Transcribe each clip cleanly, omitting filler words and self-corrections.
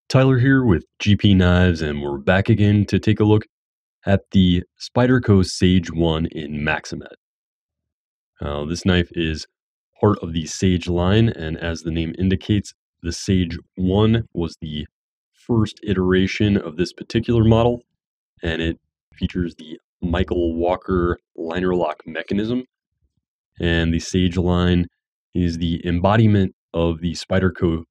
Tyler here with GP Knives, and we're back again to take a look at the Spyderco Sage 1 in Maxamet. This knife is part of the Sage line, and as the name indicates, the Sage 1 was the first iteration of this particular model, and it features the Michael Walker LinerLock mechanism. And the Sage line is the embodiment of the Spyderco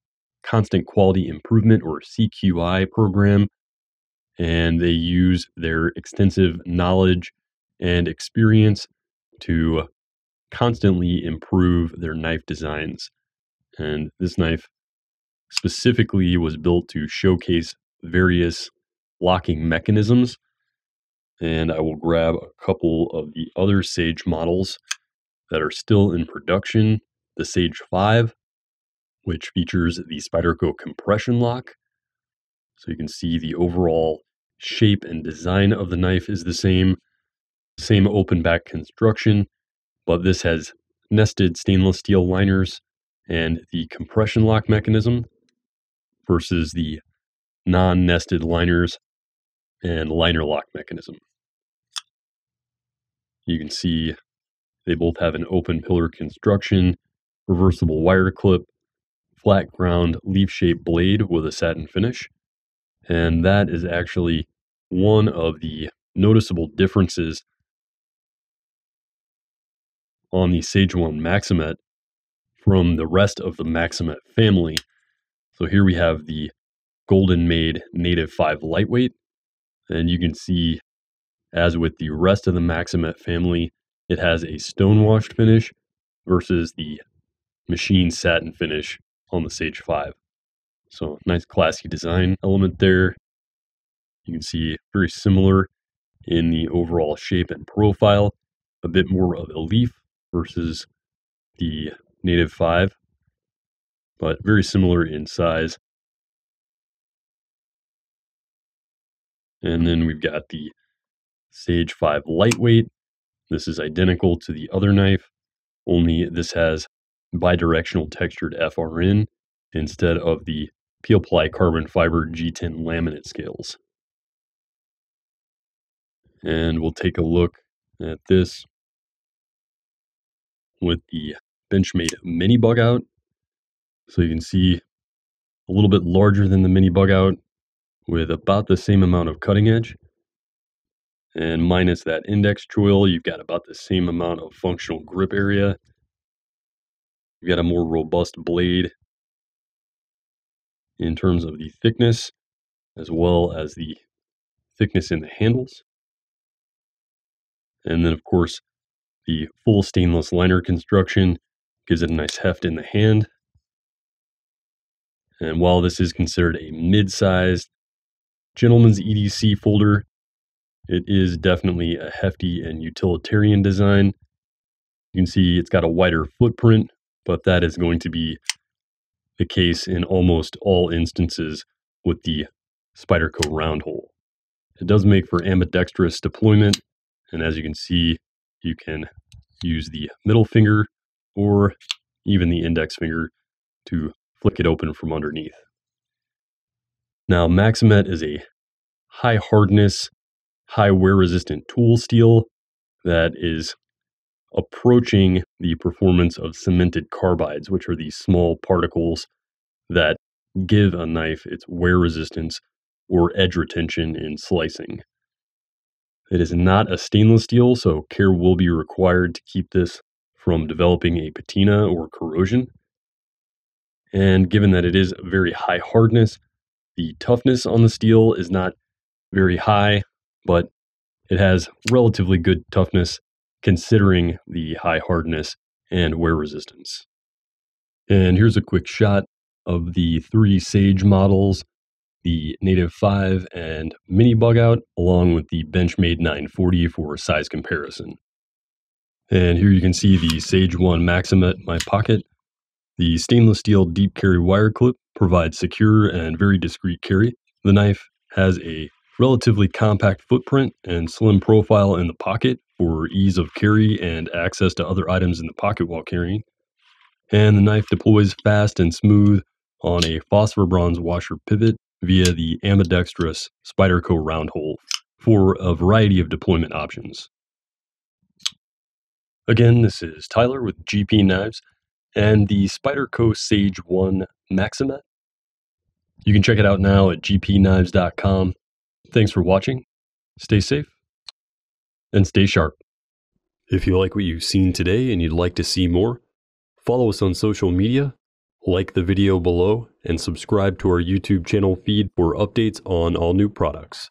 Constant Quality Improvement, or CQI program, and they use their extensive knowledge and experience to constantly improve their knife designs. And this knife specifically was built to showcase various locking mechanisms. And I will grab a couple of the other Sage models that are still in production. The Sage 5, which features the Spyderco compression lock. So you can see the overall shape and design of the knife is the same open back construction, but this has nested stainless steel liners and the compression lock mechanism versus the non-nested liners and liner lock mechanism. You can see they both have an open pillar construction, reversible wire clip, flat ground leaf-shaped blade with a satin finish. And that is actually one of the noticeable differences on the Sage 1 Maxamet from the rest of the Maxamet family. So here we have the Golden Made Native 5 Lightweight, and you can see, as with the rest of the Maxamet family, it has a stone-washed finish versus the machine satin finish on the Sage 5. So nice classy design element there. You can see very similar in the overall shape and profile, a bit more of a leaf versus the Native 5, but very similar in size. And then we've got the Sage 5 Lightweight. This is identical to the other knife, only this has bidirectional textured FRN instead of the Peel Ply carbon fiber G10 laminate scales. And we'll take a look at this with the Benchmade mini bug out. So you can see a little bit larger than the mini bug out with about the same amount of cutting edge. And minus that index choil, you've got about the same amount of functional grip area. You've got a more robust blade in terms of the thickness, as well as the thickness in the handles. And then, of course, the full stainless liner construction gives it a nice heft in the hand. And while this is considered a mid-sized gentleman's EDC folder, it is definitely a hefty and utilitarian design. You can see it's got a wider footprint, but that is going to be the case in almost all instances with the Spyderco round hole. It does make for ambidextrous deployment, and as you can see, you can use the middle finger or even the index finger to flick it open from underneath. Now, Maxamet is a high hardness, high wear resistant tool steel that is approaching the performance of cemented carbides, which are these small particles that give a knife its wear resistance or edge retention in slicing. It is not a stainless steel, so care will be required to keep this from developing a patina or corrosion. And given that it is very high hardness, the toughness on the steel is not very high, but it has relatively good toughness considering the high hardness and wear resistance. And here's a quick shot of the three Sage models, the Native 5 and Mini Bug Out, along with the Benchmade 940 for size comparison. And here you can see the Sage 1 Maxamet in my pocket. The stainless steel deep carry wire clip provides secure and very discreet carry. The knife has a relatively compact footprint and slim profile in the pocket for ease of carry and access to other items in the pocket while carrying. And the knife deploys fast and smooth on a phosphor bronze washer pivot via the Ambidextrous Spyderco round hole for a variety of deployment options. Again, this is Tyler with GP Knives and the Spyderco Sage 1 Maxamet. You can check it out now at gpknives.com. Thanks for watching. Stay safe and stay sharp. If you like what you've seen today and you'd like to see more, follow us on social media, like the video below, and subscribe to our YouTube channel feed for updates on all new products.